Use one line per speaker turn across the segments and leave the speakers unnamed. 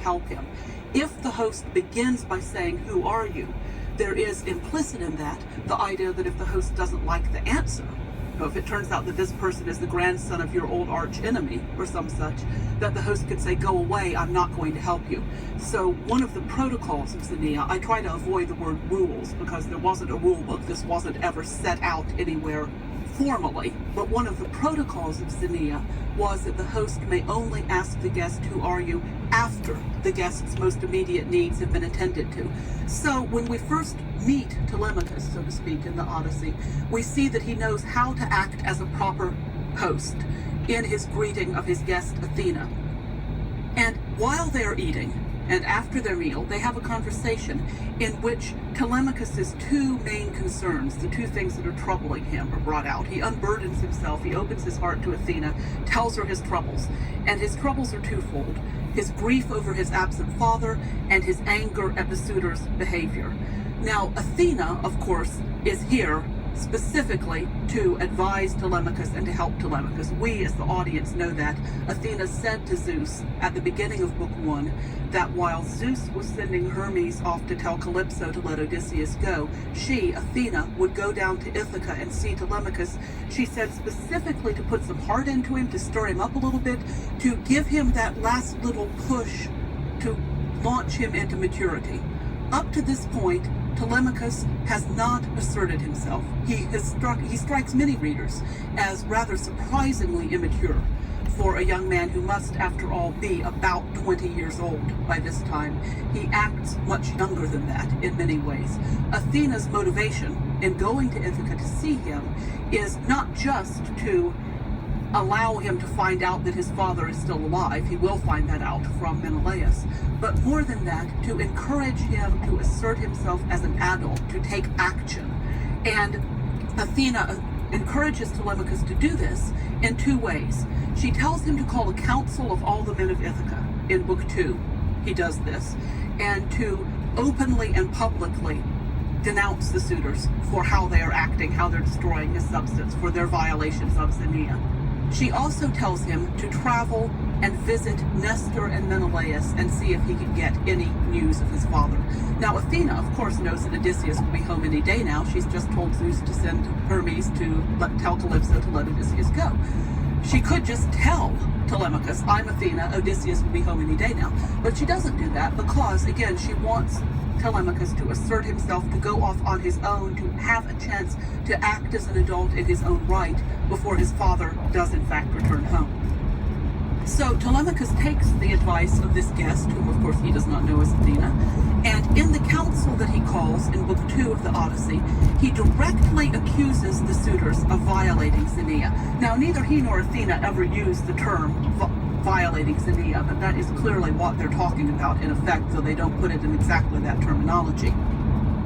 help him. If the host begins by saying, "Who are you?" there is implicit in that the idea that if the host doesn't like the answer, if it turns out that this person is the grandson of your old arch enemy or some such, that the host could say, "Go away, I'm not going to help you." So one of the protocols of Xenia, I try to avoid the word rules because there wasn't a rule book, this wasn't ever set out anywhere formally, but one of the protocols of Xenia was that the host may only ask the guest, "Who are you?" after the guest's most immediate needs have been attended to. So when we first meet Telemachus, so to speak, in the Odyssey, we see that he knows how to act as a proper host in his greeting of his guest Athena. And while they're eating, and after their meal, they have a conversation in which Telemachus's two main concerns, the two things that are troubling him, are brought out. He unburdens himself, he opens his heart to Athena, tells her his troubles, and his troubles are twofold: his grief over his absent father and his anger at the suitor's behavior. Now, Athena, of course, is here specifically to advise Telemachus and to help Telemachus. We, as the audience, know that. Athena said to Zeus at the beginning of Book 1 that while Zeus was sending Hermes off to tell Calypso to let Odysseus go, she, Athena, would go down to Ithaca and see Telemachus. She said specifically to put some heart into him, to stir him up a little bit, to give him that last little push to launch him into maturity. Up to this point, Telemachus has not asserted himself. He strikes many readers as rather surprisingly immature for a young man who must, after all, be about 20 years old by this time. He acts much younger than that in many ways. Athena's motivation in going to Ithaca to see him is not just to allow him to find out that his father is still alive. He will find that out from Menelaus. But more than that, to encourage him to assert himself as an adult, to take action. And Athena encourages Telemachus to do this in two ways. She tells him to call a council of all the men of Ithaca. In Book 2, he does this. And to openly and publicly denounce the suitors for how they are acting, how they're destroying his substance, for their violations of Xenia. She also tells him to travel and visit Nestor and Menelaus and see if he can get any news of his father. Now, Athena, of course, knows that Odysseus will be home any day now. She's just told Zeus to send Hermes to tell Calypso to let Odysseus go. She could just tell Telemachus, "I'm Athena, Odysseus will be home any day now." But she doesn't do that because, again, she wants Telemachus to assert himself, to go off on his own, to have a chance to act as an adult in his own right before his father does in fact return home. So Telemachus takes the advice of this guest, whom of course he does not know as Athena, and in the council that he calls in Book 2 of the Odyssey, he directly accuses the suitors of violating Xenia. Now, neither he nor Athena ever used the term violating Xenia, but that is clearly what they're talking about in effect, though they don't put it in exactly that terminology.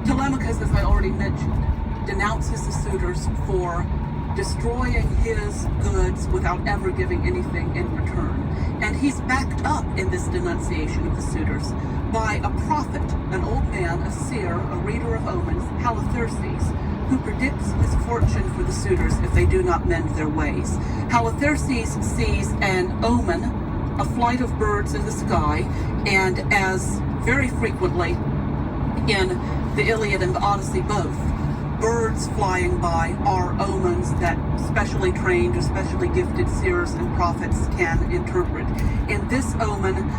Telemachus, as I already mentioned, denounces the suitors for destroying his goods without ever giving anything in return. And he's backed up in this denunciation of the suitors by a prophet, an old man, a seer, a reader of omens, Halitherses, who predicts misfortune for the suitors if they do not mend their ways. Halitherses sees an omen, a flight of birds in the sky, and as very frequently in the Iliad and the Odyssey both, birds flying by are omens that specially trained or specially gifted seers and prophets can interpret. In this omen,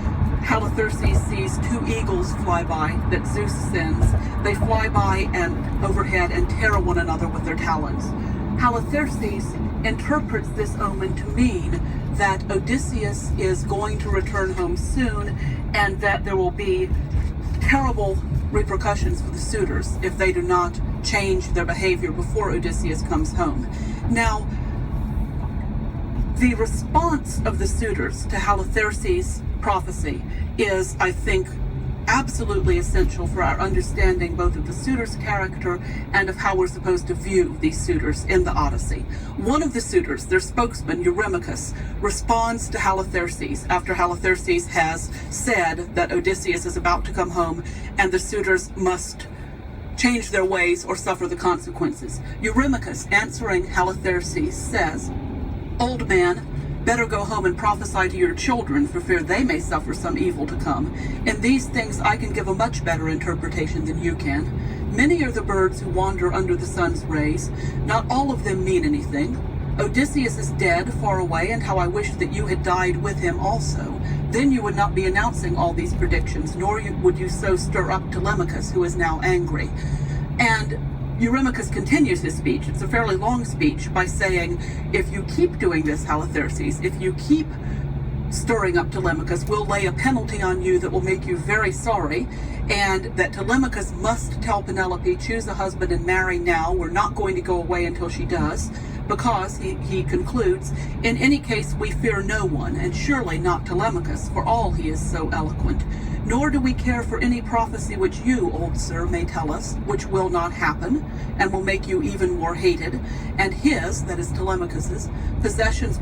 Halitherses sees two eagles fly by that Zeus sends. They fly by and overhead and tear one another with their talons. Halitherses interprets this omen to mean that Odysseus is going to return home soon and that there will be terrible repercussions for the suitors if they do not change their behavior before Odysseus comes home. Now, the response of the suitors to Halitherses' prophecy is, I think, absolutely essential for our understanding both of the suitors' character and of how we're supposed to view these suitors in the Odyssey. One of the suitors, their spokesman, Eurymachus, responds to Halitherses after Halitherses has said that Odysseus is about to come home and the suitors must change their ways or suffer the consequences. Eurymachus, answering Halitherses, says, "Old man, Better go home and prophesy to your children, for fear they may suffer some evil to come. In these things I can give a much better interpretation than you can. Many are the birds who wander under the sun's rays. Not all of them mean anything. Odysseus is dead, far away, and how I wish that you had died with him also. Then you would not be announcing all these predictions, nor would you so stir up Telemachus, who is now angry. And Eurymachus continues his speech. It's a fairly long speech, by saying, if you keep doing this, Halitherses, if you keep stirring up Telemachus, we'll lay a penalty on you that will make you very sorry, and that Telemachus must tell Penelope, choose a husband and marry now. We're not going to go away until she does, because, he concludes, in any case we fear no one, and surely not Telemachus, for all he is so eloquent. Nor do we care for any prophecy which you, old sir, may tell us, which will not happen, and will make you even more hated, and his, that is Telemachus's, possessions